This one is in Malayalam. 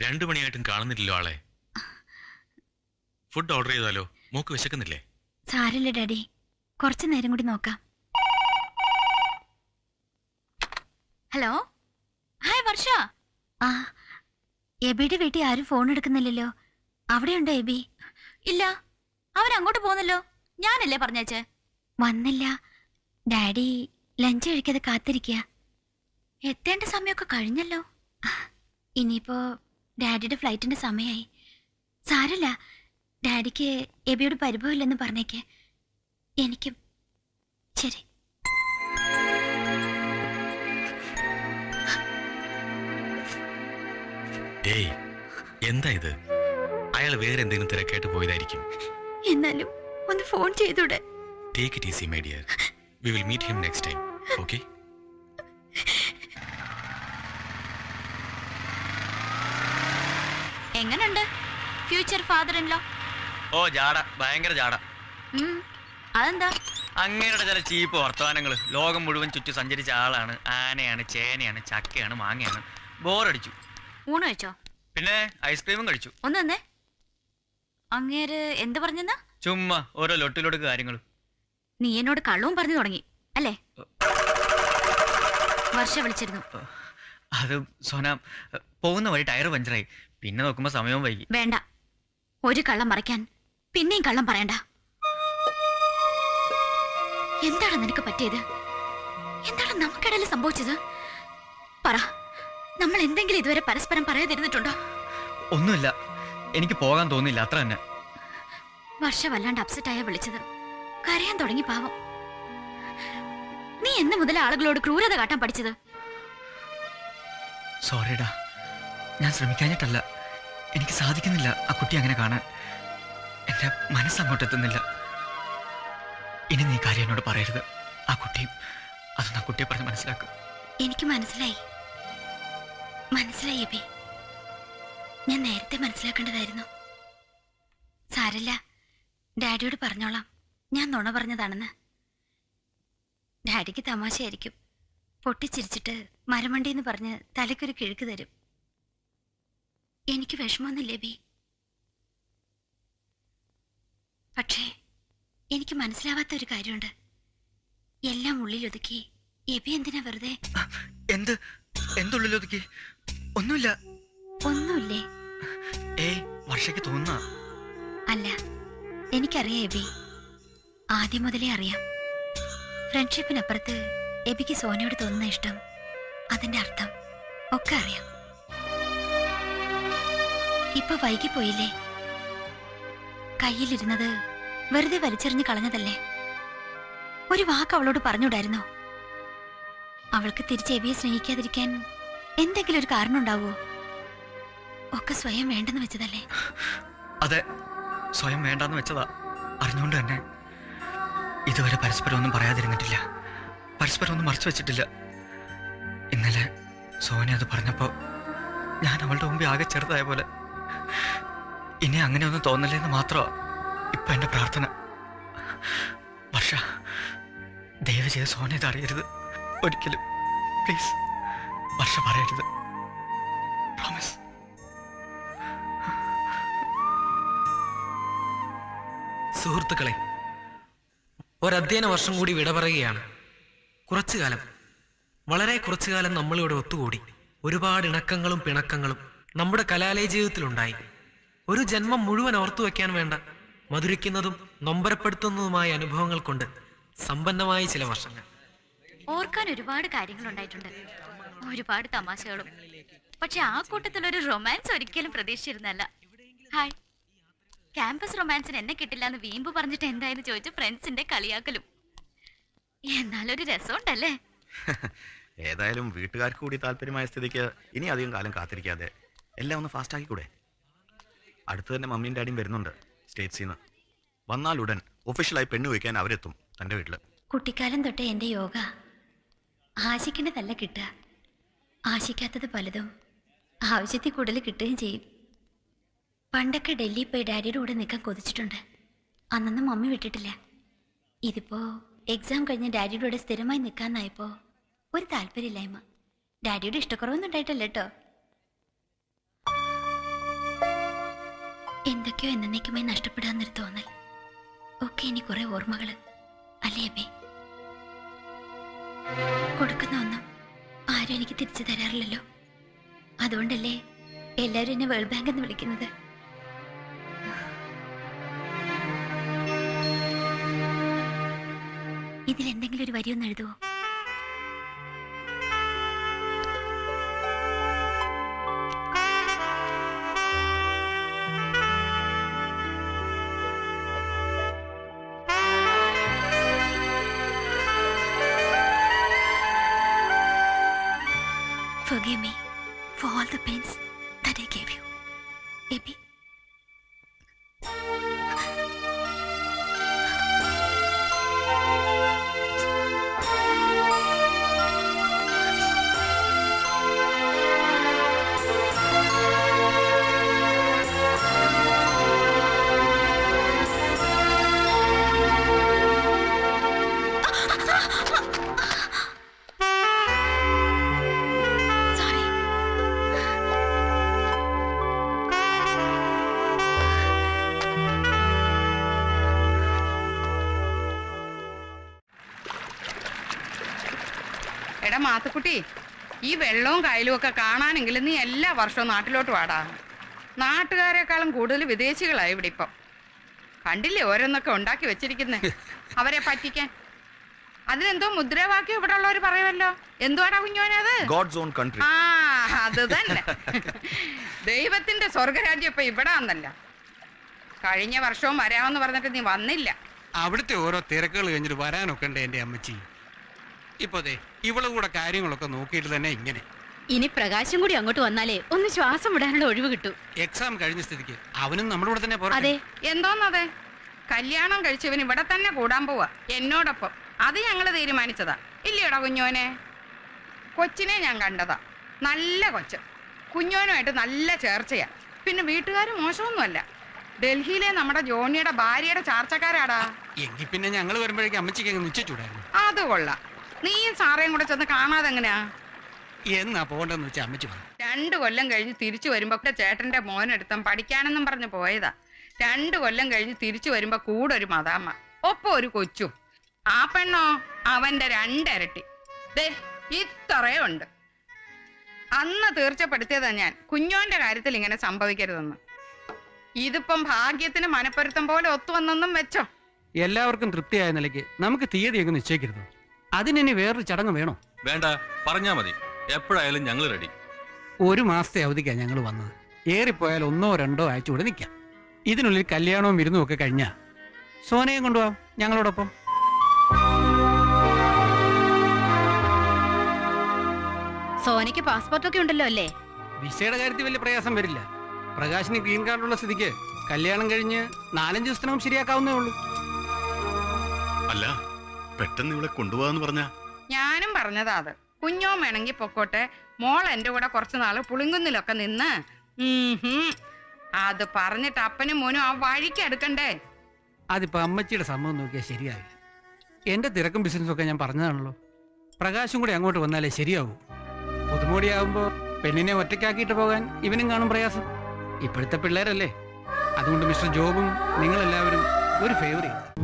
2 മണിയായിട്ടും കാണുന്നില്ലല്ലോ ആളെ. ഫുഡ് ഓർഡർ ചെയ്താലോ? മോക്ക് വിശക്കുന്നില്ലേ? സാരില്ല ഡാഡി, കുറച്ചു നേരം കൂടി നോക്കാം. ഹലോ, ഹായ് വർഷ. ആ, എബിയുടെ വീട്ടിൽ ആരും ഫോൺ എടുക്കുന്നില്ലല്ലോ. അവിടെയുണ്ടോ എബി? ഇല്ല, അവരങ്ങോട്ട് പോന്നല്ലോ. ഞാനല്ലേ പറഞ്ഞേച്ചേ. വന്നില്ല. ഡാഡി ലഞ്ച് കഴിക്കാതെ കാത്തിരിക്കുക. എത്തേണ്ട സമയമൊക്കെ കഴിഞ്ഞല്ലോ. ഇനിയിപ്പോ ഡാഡിയുടെ ഫ്ലൈറ്റിന്റെ സമയമായി. സാരല്ല, ഡാഡിക്ക് എബിയോട് പരിഭവമില്ലെന്ന് പറഞ്ഞേക്ക്. എനിക്കും. ശരി. ഏയ്, എന്താ ഇത്? അയാൾ വേറെ എന്തെങ്കിലും തിരക്കായിട്ട് പോയതായിരിക്കും. എന്നാലും ഒന്ന് ഫോൺ ചെയ്തൂടെ? Take it easy, my dear. We will meet him next time. Okay? എങ്ങനുണ്ട് ഫ്യൂച്ചർ ഫാദർ ഇൻ ലോ? ഓ ജാട, ഭയങ്കര ജാട. അതെന്താ? അങ്ങേരുടെ ചില ചീപ്പ് വർത്തമാനങ്ങള്. ലോകം മുഴുവൻ ചുറ്റി സഞ്ചരിച്ച ആളാണ്. ആനയാണ്, ചേനയാണ്, ചക്കയാണ്, മാങ്ങയാണ്. ബോറടിച്ചു. ഊണ് കഴിച്ചോ? പിന്നെ ഐസ്ക്രീമും കഴിച്ചു. ഒന്ന് തന്നെ. അങ്ങേര് എന്ത് പറഞ്ഞെന്നാ? ചുമ്മാ ഓരോ ലൊട്ടിലൊടുക്ക് കാര്യങ്ങൾ. നീ എന്നോട് കള്ളവും പറഞ്ഞു തുടങ്ങി അല്ലേ? വർഷ വിളിച്ചിരുന്നു. അത് സോന, പോകുന്ന വഴി ടയർ പഞ്ചറായി. പിന്നെ നോക്കുമ്പോ സമയവും വൈകി. വേണ്ട, ഒരു കള്ളം മറയ്ക്കാൻ പിന്നെയും കള്ളം പറയണ്ട. എന്താണ് നിനക്ക് പറ്റിയത്? എന്താണ് നമുക്കിടയിൽ സംഭവിച്ചത്? പറ. നമ്മൾ എന്തെങ്കിലും ഇതുവരെ പരസ്പരം പറയാതിരുന്നിട്ടുണ്ടോ? ഒന്നുമില്ല, എനിക്ക് പോകാൻ തോന്നില്ല, അത്ര തന്നെ. വർഷ വല്ലാണ്ട് അപ്സെറ്റായ വിളിച്ചത്. കരയാൻ തുടങ്ങി പാവം. നീ എന്ന് മുതൽ ആളുകളോട് ക്രൂരത കാട്ടാൻ പഠിച്ചത്? സോറിടാ, ഞാൻ ശ്രമിക്കാഞ്ഞിട്ടല്ല. എനിക്ക് സാധിക്കുന്നില്ല ആ കുട്ടി അങ്ങനെ കാണാൻ. എന്റെ മനസ്സങ്ങോട്ടെത്തുന്നില്ല. ഇനി നീ കാര്യം എന്നോട് പറയരുത്. ആ കുട്ടിയും അതൊന്ന് ആ കുട്ടിയെ പറഞ്ഞ് മനസ്സിലാക്കും. എനിക്ക് മനസ്സിലായി. മനസ്സിലായി അബി. ഞാൻ നേരത്തെ മനസ്സിലാക്കേണ്ടതായിരുന്നു. സാരല്ല, ഡാഡിയോട് പറഞ്ഞോളാം ഞാൻ നുണ പറഞ്ഞതാണെന്ന്. ഡാഡിക്ക് തമാശയായിരിക്കും. പൊട്ടിച്ചിരിച്ചിട്ട് മരമണ്ടിന്ന് പറഞ്ഞ് തലയ്ക്കൊരു കിഴുക്ക് തരും. എനിക്ക് വിഷമമൊന്നുമില്ലേ ബി? പക്ഷേ എനിക്ക് മനസ്സിലാവാത്ത ഒരു കാര്യമുണ്ട്. എല്ലാം ഉള്ളിലൊതുക്കി എബി എന്തിനാ വെറുതെ? എന്തുള്ളിലൊതുക്കി? ഒന്നുമില്ല. ഒന്നുമില്ലേ? വർഷയ്ക്ക് തോന്നുന്ന അല്ല, എനിക്കറിയാം എബി. ആദ്യം മുതലേ അറിയാം. ഫ്രണ്ട്ഷിപ്പിനപ്പുറത്ത് എബിക്ക് സോനയോട് തോന്നുന്ന ഇഷ്ടം, അതിന്റെ അർത്ഥം ഒക്കെ അറിയാം. ഇപ്പൊ വൈകിപ്പോയില്ലേ? കയ്യിലിരുന്നത് വെറുതെ വലിച്ചെറിഞ്ഞ് കളഞ്ഞതല്ലേ? ഒരു വാക്ക് അവളോട് പറഞ്ഞുകൂടായിരുന്നോ? അവൾക്ക് തിരിച്ച് എബിയെ സ്നേഹിക്കാതിരിക്കാൻ എന്തെങ്കിലും ഒരു കാരണം ഉണ്ടാവുമോ? ഒക്കെ സ്വയം വേണ്ടെന്ന് വെച്ചതല്ലേ? അതെ, സ്വയം വേണ്ടെന്ന് വെച്ചതാ. അറിഞ്ഞുകൊണ്ട് തന്നെ. ഇതുവരെ പരസ്പരം ഒന്നും പറയാതിരുന്നിട്ടില്ല, പരസ്പരം ഒന്നും മറച്ചു വെച്ചിട്ടില്ല. ഇന്നലെ സോന അത് പറഞ്ഞപ്പോ ഞാൻ അവളുടെ മുമ്പിൽ ആകെ ചെറുതായ പോലെ. ഇനി അങ്ങനെ ഒന്നും തോന്നല്ലേന്ന് മാത്രമാ ഇപ്പൊ എന്റെ പ്രാർത്ഥന. വർഷ, ദയവ് ചെയ്ത് സോന ഇത് അറിയരുത് ഒരിക്കലും. പ്ലീസ്, വർഷ പറയരുത്. പ്രോമിസ്. സുഹൃത്തുക്കളെ, ഒരധ്യയന വർഷം കൂടി വിട പറയുകയാണ്. കുറച്ചു കാലം, വളരെ കുറച്ചു കാലം നമ്മളിവിടെ ഒത്തുകൂടി. ഒരുപാട് ഇണക്കങ്ങളും പിണക്കങ്ങളും നമ്മുടെ കലാലയ ജീവിതത്തിലുണ്ടായി. ഒരു ജന്മം മുഴുവൻ ഓർത്തു വയ്ക്കാൻ വേണ്ട മധുരിക്കുന്നതും നൊമ്പരപ്പെടുത്തുന്നതുമായ അനുഭവങ്ങൾ കൊണ്ട് സമ്പന്നമായ ചില വർഷങ്ങൾ. ഓർക്കാൻ ഒരുപാട് കാര്യങ്ങൾ ഉണ്ടായിട്ടുണ്ട്, ഒരുപാട് തമാശകളും. പക്ഷെ ആ കൂട്ടത്തിലൊരു റൊമാൻസ് ഒരിക്കലും പ്രതീക്ഷിച്ചിരുന്നല്ല. ഹായ്, ക്യാമ്പസ് റൊമാൻസിന് എന്നെ കിട്ടില്ല എന്ന് വീമ്പ് പറഞ്ഞിട്ട് എന്തായെന്ന് ചോദിച്ചു ഫ്രണ്ട്സിന്റെ കളിയാക്കലും. എന്നാലൊരു രസമുണ്ടല്ലേ? ഏതായാലും വീട്ടുകാർക്ക് കൂടി താല്പര്യമായ സ്ഥിതിക്ക് ഇനി അധികം കാലം കാത്തിരിക്കാതെ എല്ലാം ഒന്ന് ഫാസ്റ്റ് ആക്കിക്കൂടെ? അടുത്ത് തന്നെ മമ്മിയും ഡാഡിയും വരുന്നുണ്ട് സ്റ്റേറ്റ്സിൽ നിന്ന്. വന്നാലുടൻ ഒഫീഷ്യലായി പെണ്ണ് വയ്ക്കാൻ അവരെത്തും തൻ്റെ വീട്ടിൽ. കുട്ടിക്കാലം തൊട്ടേ എൻ്റെ യോഗ. ആശിക്കേണ്ടതല്ല കിട്ടുക, ആശിക്കാത്തത് പലതും ആവശ്യത്തിൽ കൂടുതൽ കിട്ടുകയും ചെയ്യും. പണ്ടൊക്കെ ഡൽഹി പോയി ഡാഡിയുടെ കൂടെ നിൽക്കാൻ കൊതിച്ചിട്ടുണ്ട്. അന്നൊന്നും മമ്മി വിട്ടിട്ടില്ല. ഇതിപ്പോ എക്സാം കഴിഞ്ഞ് ഡാഡിയുടെ കൂടെ സ്ഥിരമായി നിൽക്കാന്നായപ്പോ ഒരു താല്പര്യമില്ലായ്മ. ഡാഡിയുടെ ഇഷ്ടക്കുറവൊന്നും ഉണ്ടായിട്ടല്ല കേട്ടോ. എന്തൊക്കെയോ എന്നേക്കുമായി നഷ്ടപ്പെടാന്നൊരു തോന്നൽ. ഒക്കെ ഇനി കുറെ ഓർമ്മകള് അല്ലേ അബേ? കൊടുക്കുന്ന ഒന്നും ആരും എനിക്ക് തിരിച്ചു തരാറില്ലല്ലോ. അതുകൊണ്ടല്ലേ എല്ലാവരും എന്നെ വേൾഡ് ബാങ്ക് എന്ന് വിളിക്കുന്നത്. ഇതിലെന്തെങ്കിലും ഒരു വരിയൊന്ന് എഴുതുവോ? Forgive me for all the pains that I gave you, baby. എടാ മാത്തുക്കുട്ടി, ഈ വെള്ളവും കായലും ഒക്കെ കാണാനെങ്കിലും നീ എല്ലാ വർഷവും നാട്ടിലോട്ട് വാടാ. നാട്ടുകാരെക്കാളും കൂടുതൽ വിദേശികളായി ഇവിടെ ഇപ്പം. കണ്ടില്ലേ ഓരോന്നൊക്കെ ഉണ്ടാക്കി വെച്ചിരിക്കുന്നേ അവരെ പറ്റിക്കാൻ. അതിനെന്തോ മുദ്രാവാക്യം ഇവിടെ ഉള്ളവർ പറയുമല്ലോ. എന്തുവാടാ കുഞ്ഞോനത്? God's own country. ആ അത് തന്നെ. ദൈവത്തിന്റെ സ്വർഗരാജ്യം ഇപ്പൊ ഇവിടെ വന്നല്ല. കഴിഞ്ഞ വർഷവും വരാമെന്ന് പറഞ്ഞിട്ട് നീ വന്നില്ല. അവിടുത്തെ ഓരോ തിരക്കുകൾ കഴിഞ്ഞിട്ട് വരാനൊക്കെ ഉണ്ട് എൻ്റെ അമ്മച്ചി. ഇപ്പൊ ദേ ഇവളെ കൂടെ കാര്യങ്ങളൊക്കെ നോക്കിയിട്ട് തന്നെ ഇങ്ങനെ. ഇനി പ്രകാശം കൂടി അങ്ങോട്ട് വന്നാലേ ഒന്ന് ശ്വാസം വിടാനുള്ള ഒഴിവ് കിട്ടൂ. എക്സാം കഴിഞ്ഞ സ്ഥിതിക്ക് അവനും നമ്മുടെ കൂടെ തന്നെ പോരാ. അതെ. എന്തോന്നതെ? കല്യാണം കഴിച്ചവൻ ഇവിടെ തന്നെ കൂടാൻ പോവാ എന്നോടൊപ്പം. അത് ഞങ്ങൾ തീരുമാനിച്ചതാ. ഇല്ലയോടാ കുഞ്ഞോനെ? കൊച്ചിനെ ഞാൻ കണ്ടതാ. നല്ല കൊച്ച്. കുഞ്ഞോനുമായിട്ട് നല്ല ചേർച്ചയാ. പിന്നെ വീട്ടുകാർ മോശമൊന്നുമല്ല. ഡൽഹിയിലെ നമ്മുടെ ജോണിയുടെ ഭാര്യയുടെ ചാർച്ചക്കാരാടാ. എങ്കിൽ പിന്നെ ഞങ്ങൾ വരുമ്പോഴേക്കും അമ്മച്ചിക്ക് അങ്ങ് നിശ്ചയിച്ചൂടായിരുന്നു. അത് കൊള്ളാം. നീയും സാറേയും കൂടെ ചെന്ന് കാണാതെ എങ്ങനെയാ? എന്നാ പോകണ്ടെന്ന് വെച്ചാൽ അമ്മച്ചി പറഞ്ഞു. 2 കൊല്ലം കഴിഞ്ഞ് തിരിച്ചു വരുമ്പോ ചേട്ടന്റെ മോനെടുത്തും പഠിക്കാനെന്നും പറഞ്ഞു പോയതാ. 2 കൊല്ലം കഴിഞ്ഞ് തിരിച്ചു വരുമ്പോ കൂടെ ഒരു മദാമ്മ, ഒപ്പം ഒരു കൊച്ചും. ആ പെണ്ണോ അവന്റെ 2 ഇരട്ടി. ദേ ഇത്രയേ ഉണ്ട്. അന്ന് തീർച്ചപ്പെടുത്തിയതാ ഞാൻ കുഞ്ഞോന്റെ കാര്യത്തിൽ ഇങ്ങനെ സംഭവിക്കരുതെന്ന്. ഇതിപ്പം ഭാഗ്യത്തിന് മനപ്പൊരുത്തം പോലെ ഒത്തുവന്നെന്നും വെച്ചോ. എല്ലാവർക്കും തൃപ്തിയായ നിലയ്ക്ക് നമുക്ക് തീയതിയൊക്കെ നിശ്ചയിക്കരുത്. അതിനി വേറൊരു ചടങ്ങ് വേണോ? വേണ്ട, പറഞ്ഞാ മതി. എപ്പോഴായാലും ഞങ്ങൾ റെഡി. 1 മാസത്തെ അവധിക്കാണ് ഞങ്ങൾ വന്നത്. ഏറിപ്പോയാൽ 1 or 2 ആഴ്ച കൂടെ നിൽക്കാം. ഇതിനുള്ളിൽ കല്യാണവും വിരുന്നും ഒക്കെ കഴിഞ്ഞാൽ സോനയും കൊണ്ടുപോകാം ഞങ്ങളോടൊപ്പം. സോനയ്ക്ക് പാസ്പോർട്ടൊക്കെ ഉണ്ടല്ലോ അല്ലേ? വിസയുടെ കാര്യത്തിൽ വലിയ പ്രയാസം വരില്ല. പ്രകാശിന് ഗ്രീൻ കാർഡുള്ള സ്ഥിതിക്ക് കല്യാണം കഴിഞ്ഞ് 4-5 ദിവസത്തിനും ശരിയാക്കാവുന്നേ ഉള്ളൂ. അല്ല, പെട്ടെന്ന് ഇവിടെ കൊണ്ടുപോകാന്ന് പറഞ്ഞാ? ഞാനും പറഞ്ഞതാ അത്. കുഞ്ഞോ വേണമെങ്കിൽ പൊക്കോട്ടെ, മോൾ എന്റെ കൂടെ കുറച്ചു നാള് പുളിങ്കുന്നിലൊക്കെ നിന്ന്. അത് പറഞ്ഞിട്ട് അപ്പനും മോനും ആ വഴിക്ക് എടുക്കണ്ടേ? അതിപ്പോ അമ്മച്ചിയുടെ സമ്മതം നോക്കിയാൽ ശരിയാവില്ല. എന്റെ തിരക്കും ബിസിനസ്സും ഒക്കെ ഞാൻ പറഞ്ഞതാണല്ലോ. പ്രകാശും കൂടി അങ്ങോട്ട് വന്നാലേ ശരിയാവൂ. പുതുമോടിയാവുമ്പോ പെണ്ണിനെ ഒറ്റയ്ക്കാക്കിയിട്ട് പോകാൻ ഇവനും കാണും പ്രയാസം. ഇപ്പോഴത്തെ പിള്ളേരല്ലേ. അതുകൊണ്ട് മിസ്റ്റർ ജോബും നിങ്ങളെല്ലാവരും ഒരു ഫേവർ ചെയ്തു.